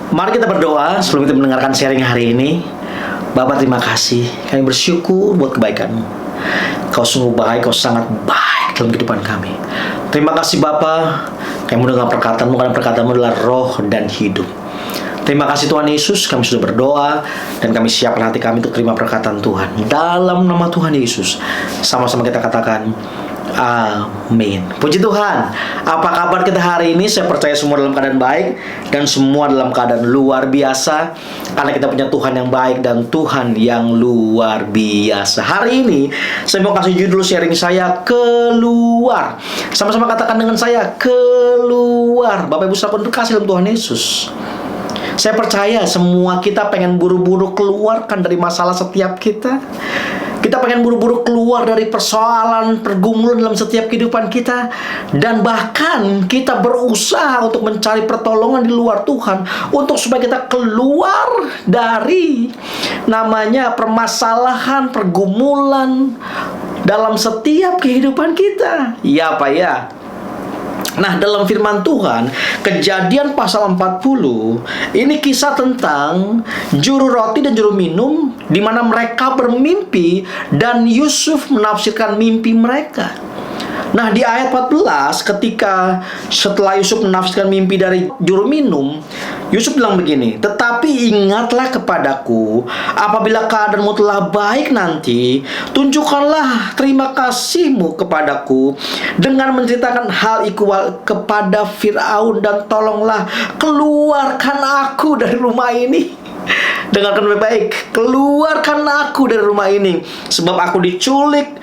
Mari kita berdoa sebelum kita mendengarkan sharing hari ini. Bapa, terima kasih. Kami bersyukur buat kebaikan-Mu. Kau sungguh baik, Kau sangat baik dalam kehidupan kami. Terima kasih Bapa. Kami mendengar perkataan-Mu karena perkataan-Mu adalah roh dan hidup. Terima kasih Tuhan Yesus, kami sudah berdoa dan kami siapkan hati kami untuk terima perkataan Tuhan. Dalam nama Tuhan Yesus, sama-sama kita katakan amin. Puji Tuhan. Apa kabar kita hari ini? Saya percaya semua dalam keadaan baik dan semua dalam keadaan luar biasa, karena kita punya Tuhan yang baik dan Tuhan yang luar biasa. Hari ini saya mau kasih judul sharing saya, keluar. Sama-sama katakan dengan saya, keluar. Bapak Ibu saudara kasih dalam Tuhan Yesus. Saya percaya semua kita pengen buru-buru keluarkan dari masalah setiap kita. Kita pengen buru-buru keluar dari persoalan, pergumulan dalam setiap kehidupan kita. Dan bahkan kita berusaha untuk mencari pertolongan di luar Tuhan, untuk supaya kita keluar dari namanya permasalahan, pergumulan dalam setiap kehidupan kita. Ya Pak ya. Nah, dalam firman Tuhan, Kejadian pasal 40, ini kisah tentang juru roti dan juru minum, di mana mereka bermimpi dan Yusuf menafsirkan mimpi mereka. Nah, di ayat 14, ketika setelah Yusuf menafsirkan mimpi dari juru minum, Yusuf bilang begini, "Tetapi ingatlah kepadaku, apabila keadaanmu telah baik nanti, tunjukkanlah terima kasihmu kepadaku dengan menceritakan hal ikhwal kepada Firaun, dan tolonglah keluarkan aku dari rumah ini." Dengarkan baik-baik, keluarkan aku dari rumah ini, sebab aku diculik,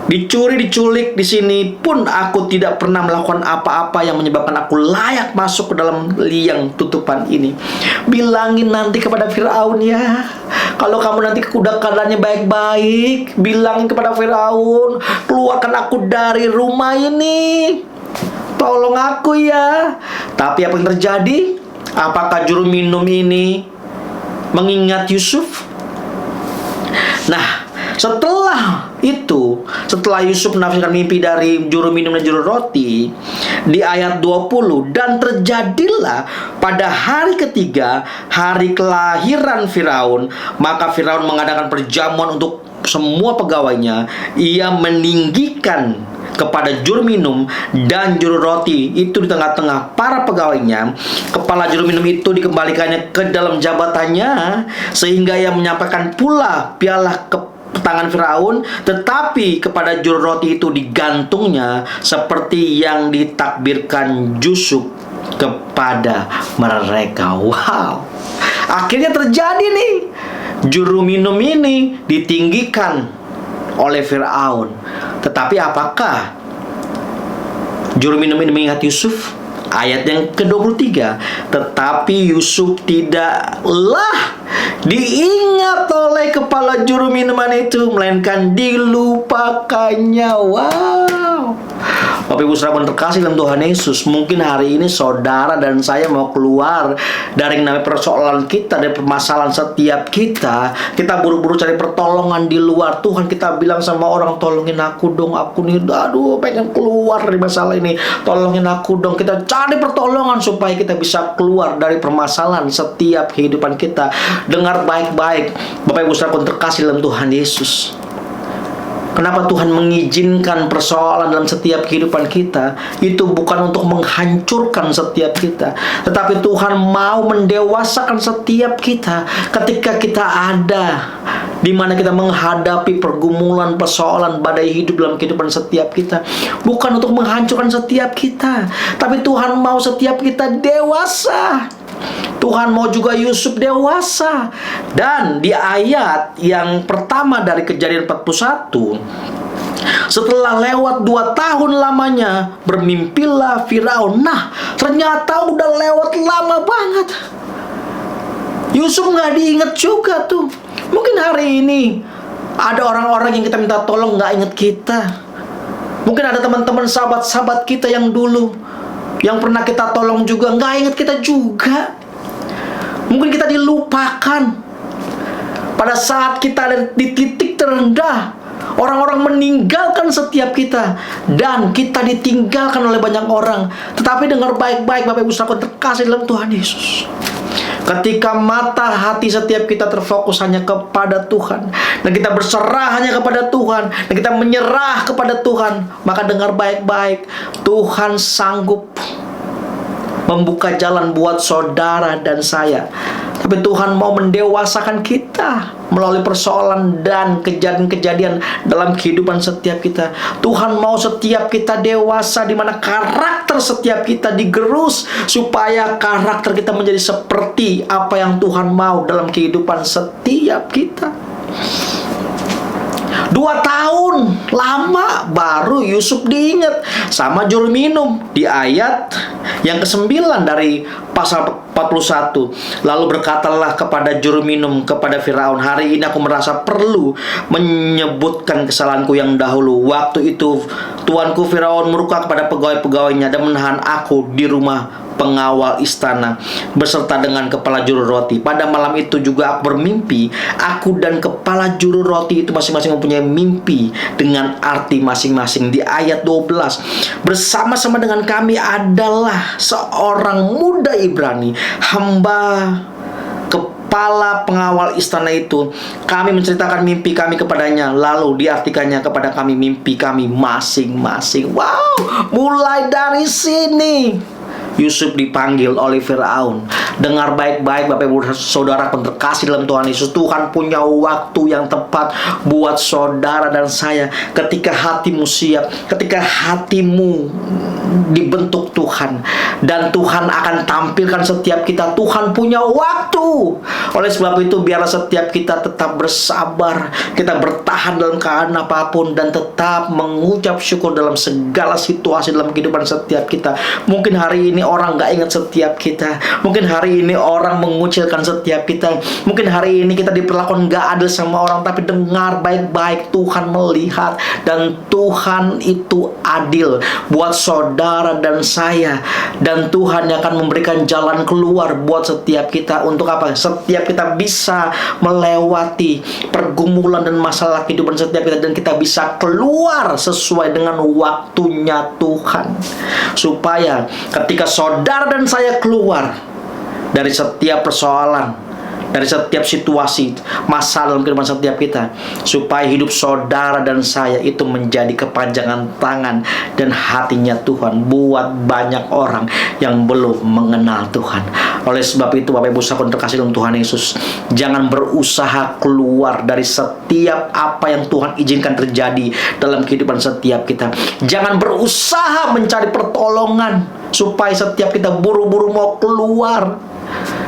diculik di sini pun aku tidak pernah melakukan apa-apa yang menyebabkan aku layak masuk ke dalam liang tutupan ini. Bilangin nanti kepada Firaun ya, kalau kamu nanti udah keadaannya baik-baik, bilangin kepada Firaun, keluarkan aku dari rumah ini, tolong aku ya. Tapi apa yang terjadi? Apakah juru minum ini mengingat Yusuf? Nah, setelah Yusuf menafsirkan mimpi dari juru minum dan juru roti, di ayat 20, dan terjadilah pada hari ketiga, hari kelahiran Firaun, maka Firaun mengadakan perjamuan untuk semua pegawainya. Ia meninggikan kepada juru minum dan juru roti itu di tengah-tengah para pegawainya. Kepala juru minum itu dikembalikannya ke dalam jabatannya, sehingga ia menyampaikan pula piala ke tangan Firaun, tetapi kepada juru roti itu digantungnya seperti yang ditakbirkan Yusuf kepada mereka. Wow. Akhirnya terjadi nih, juru minum ini ditinggikan oleh Firaun. Tetapi apakah juru minum ini mengingat Yusuf? Ayat yang ke-23, tetapi Yusuf tidaklah diingat oleh kepala juru minuman itu, melainkan dilupakannya. Wow. Bapak Ibu saudara terkasih dalam Tuhan Yesus, mungkin hari ini saudara dan saya mau keluar dari namanya persoalan kita, dari permasalahan setiap kita. Kita buru-buru cari pertolongan di luar Tuhan. Kita bilang sama orang, tolongin aku dong, aku nih aduh pengen keluar dari masalah ini, tolongin aku dong. Kita cari pertolongan supaya kita bisa keluar dari permasalahan setiap kehidupan kita. Dengar baik-baik Bapak Ibu saudara terkasih dalam Tuhan Yesus. Kenapa Tuhan mengizinkan persoalan dalam setiap kehidupan kita? Itu bukan untuk menghancurkan setiap kita, tetapi Tuhan mau mendewasakan setiap kita ketika kita ada di mana kita menghadapi pergumulan, persoalan, badai hidup dalam kehidupan setiap kita. Bukan untuk menghancurkan setiap kita, tapi Tuhan mau setiap kita dewasa. Tuhan mau juga Yusuf dewasa. Dan di ayat yang pertama dari Kejadian 41, setelah lewat 2 tahun lamanya, bermimpilah Firaun. Nah, ternyata udah lewat lama banget. Yusuf gak diingat juga tuh. Mungkin hari ini ada orang-orang yang kita minta tolong gak ingat kita. Mungkin ada teman-teman sahabat-sahabat kita yang dulu, yang pernah kita tolong juga gak ingat kita juga. Mungkin kita dilupakan pada saat kita ada di titik terendah. Orang-orang meninggalkan setiap kita, dan kita ditinggalkan oleh banyak orang. Tetapi dengar baik-baik Bapak Ibu saudara terkasih dalam Tuhan Yesus, Ketika mata hati setiap kita terfokus hanya kepada Tuhan, dan kita berserah hanya kepada Tuhan, dan kita menyerah kepada Tuhan, maka dengar baik-baik, Tuhan sanggup membuka jalan buat saudara dan saya. Tapi Tuhan mau mendewasakan kita melalui persoalan dan kejadian-kejadian dalam kehidupan setiap kita. Tuhan mau setiap kita dewasa, di mana karakter setiap kita digerus, supaya karakter kita menjadi seperti apa yang Tuhan mau dalam kehidupan setiap kita. 2 tahun lama baru Yusuf diingat sama juru minum di ayat yang ke-9 dari pasal 41. Lalu berkatalah kepada juru minum kepada Firaun, hari ini aku merasa perlu menyebutkan kesalahanku yang dahulu. Waktu itu tuanku Firaun murka kepada pegawai-pegawainya dan menahan aku di rumah pengawal istana beserta dengan kepala juru roti. Pada malam itu juga aku bermimpi. Aku dan kepala juru roti itu masing-masing mempunyai mimpi dengan arti masing-masing. Di ayat 12, bersama-sama dengan kami adalah seorang muda Ibrani, hamba kepala pengawal istana itu. Kami menceritakan mimpi kami kepadanya, lalu diartikannya kepada kami mimpi kami masing-masing. Wow, mulai dari sini Yusuf dipanggil oleh Firaun. Dengar baik-baik Bapak Ibu Saudara pun terkasih dalam Tuhan Yesus, Tuhan punya waktu yang tepat buat saudara dan saya. Ketika hatimu siap, ketika hatimu dibentuk Tuhan, dan Tuhan akan tampilkan setiap kita. Tuhan punya waktu. Oleh sebab itu, biarlah setiap kita tetap bersabar, kita bertahan dalam keadaan apapun, dan tetap mengucap syukur dalam segala situasi dalam kehidupan setiap kita. Mungkin hari ini orang gak ingat setiap kita, mungkin hari ini orang mengucilkan setiap kita, mungkin hari ini kita diperlakukan gak adil sama orang. Tapi dengar baik-baik, Tuhan melihat, dan Tuhan itu adil buat saudara dan saya. Dan Tuhan yang akan memberikan jalan keluar buat setiap kita. Untuk apa? Setiap kita bisa melewati pergumulan dan masalah kehidupan setiap kita, dan kita bisa keluar sesuai dengan waktunya Tuhan. Supaya ketika saudara dan saya keluar dari setiap persoalan, dari setiap situasi, masalah dalam kehidupan setiap kita, supaya hidup saudara dan saya itu menjadi kepanjangan tangan dan hatinya Tuhan buat banyak orang yang belum mengenal Tuhan. Oleh sebab itu, Bapak Ibu saudara terkasih dalam Tuhan Yesus, jangan berusaha keluar dari setiap apa yang Tuhan izinkan terjadi dalam kehidupan setiap kita. Jangan berusaha mencari pertolongan supaya setiap kita buru-buru mau keluar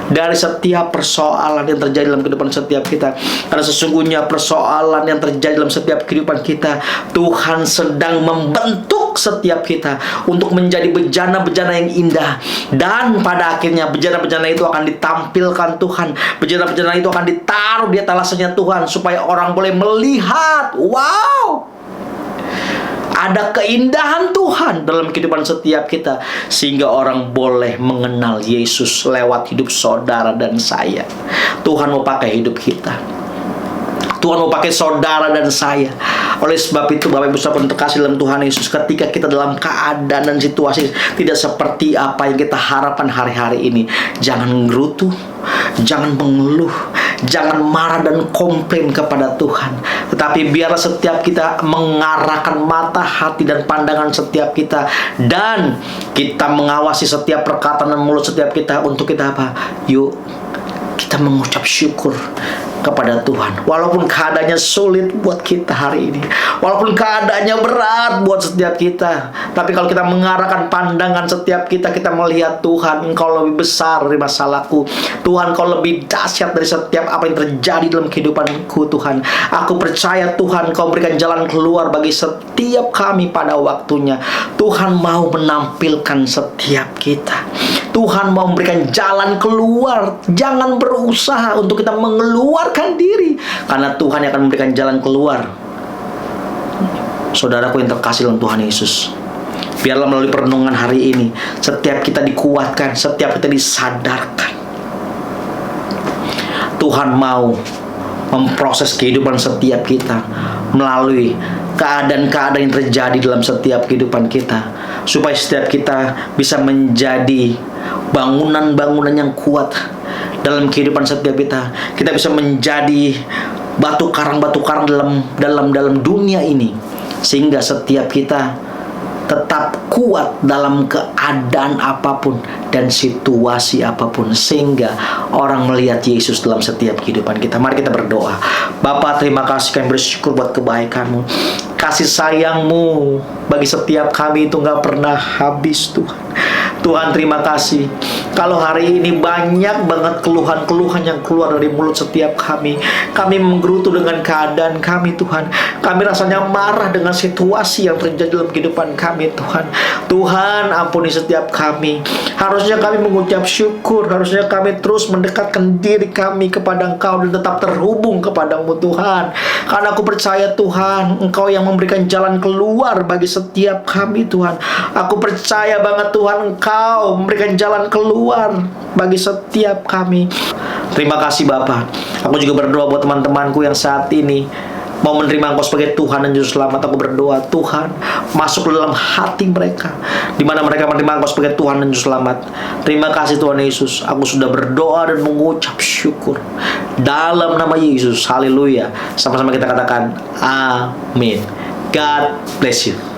dari setiap persoalan yang terjadi dalam kehidupan setiap kita. Karena sesungguhnya persoalan yang terjadi dalam setiap kehidupan kita, Tuhan sedang membentuk setiap kita untuk menjadi bejana-bejana yang indah. Dan pada akhirnya bejana-bejana itu akan ditampilkan Tuhan. Bejana-bejana itu akan ditaruh di etalasenya Tuhan, supaya orang boleh melihat, wow, ada keindahan Tuhan dalam kehidupan setiap kita, sehingga orang boleh mengenal Yesus lewat hidup saudara dan saya. Tuhan mau pakai hidup kita, Tuhan mau pakai saudara dan saya. Oleh sebab itu, Bapak Ibu saudara terkasih dalam Tuhan Yesus, ketika kita dalam keadaan dan situasi tidak seperti apa yang kita harapkan hari-hari ini, jangan gerutu, jangan mengeluh, jangan marah dan komplain kepada Tuhan. Tetapi biarlah setiap kita mengarahkan mata, hati, dan pandangan setiap kita, dan kita mengawasi setiap perkataan dan mulut setiap kita. Untuk kita apa? Yuk, kita mengucap syukur kepada Tuhan. Walaupun keadaannya sulit buat kita hari ini, walaupun keadaannya berat buat setiap kita, tapi kalau kita mengarahkan pandangan setiap kita, kita melihat Tuhan, Engkau lebih besar dari masalahku. Tuhan, Engkau lebih dahsyat dari setiap apa yang terjadi dalam kehidupanku. Tuhan, aku percaya Tuhan, Engkau berikan jalan keluar bagi setiap kami pada waktunya. Tuhan mau menampilkan setiap kita. Tuhan mau memberikan jalan keluar. Jangan berusaha untuk kita mengeluarkan diri, karena Tuhan yang akan memberikan jalan keluar. Saudaraku yang terkasih dalam Tuhan Yesus, biarlah melalui perenungan hari ini, setiap kita dikuatkan, setiap kita disadarkan. Tuhan mau memproses kehidupan setiap kita melalui keadaan-keadaan yang terjadi dalam setiap kehidupan kita, supaya setiap kita bisa menjadi bangunan-bangunan yang kuat dalam kehidupan setiap kita. Kita bisa menjadi batu karang dalam dunia ini, sehingga setiap kita tetap kuat dalam keadaan apapun dan situasi apapun, sehingga orang melihat Yesus dalam setiap kehidupan kita. Mari kita berdoa. Bapa, terima kasih, kami bersyukur buat kebaikan-Mu, kasih sayang-Mu bagi setiap kami itu gak pernah habis, Tuhan. Tuhan, terima kasih. Kalau hari ini banyak banget keluhan-keluhan yang keluar dari mulut setiap kami. Kami menggerutu dengan keadaan kami, Tuhan. Kami rasanya marah dengan situasi yang terjadi dalam kehidupan kami, Tuhan. Tuhan, ampuni setiap kami. Harusnya kami mengucap syukur. Harusnya kami terus mendekatkan diri kami kepada Engkau dan tetap terhubung kepadamu, Tuhan. Karena aku percaya, Tuhan, Engkau yang memberikan jalan keluar bagi setiap kami, Tuhan. Aku percaya banget, Tuhan, Engkau memberikan jalan keluar bagi setiap kami. Terima kasih, Bapa. Aku juga berdoa buat teman-temanku yang saat ini mau menerima Engkau sebagai Tuhan dan Juru Selamat. Aku berdoa, Tuhan, masuk ke dalam hati mereka, di mana mereka menerima Engkau sebagai Tuhan dan Juru Selamat. Terima kasih, Tuhan Yesus. Aku sudah berdoa dan mengucap syukur dalam nama Yesus. Haleluya. Sama-sama kita katakan amin. God bless you.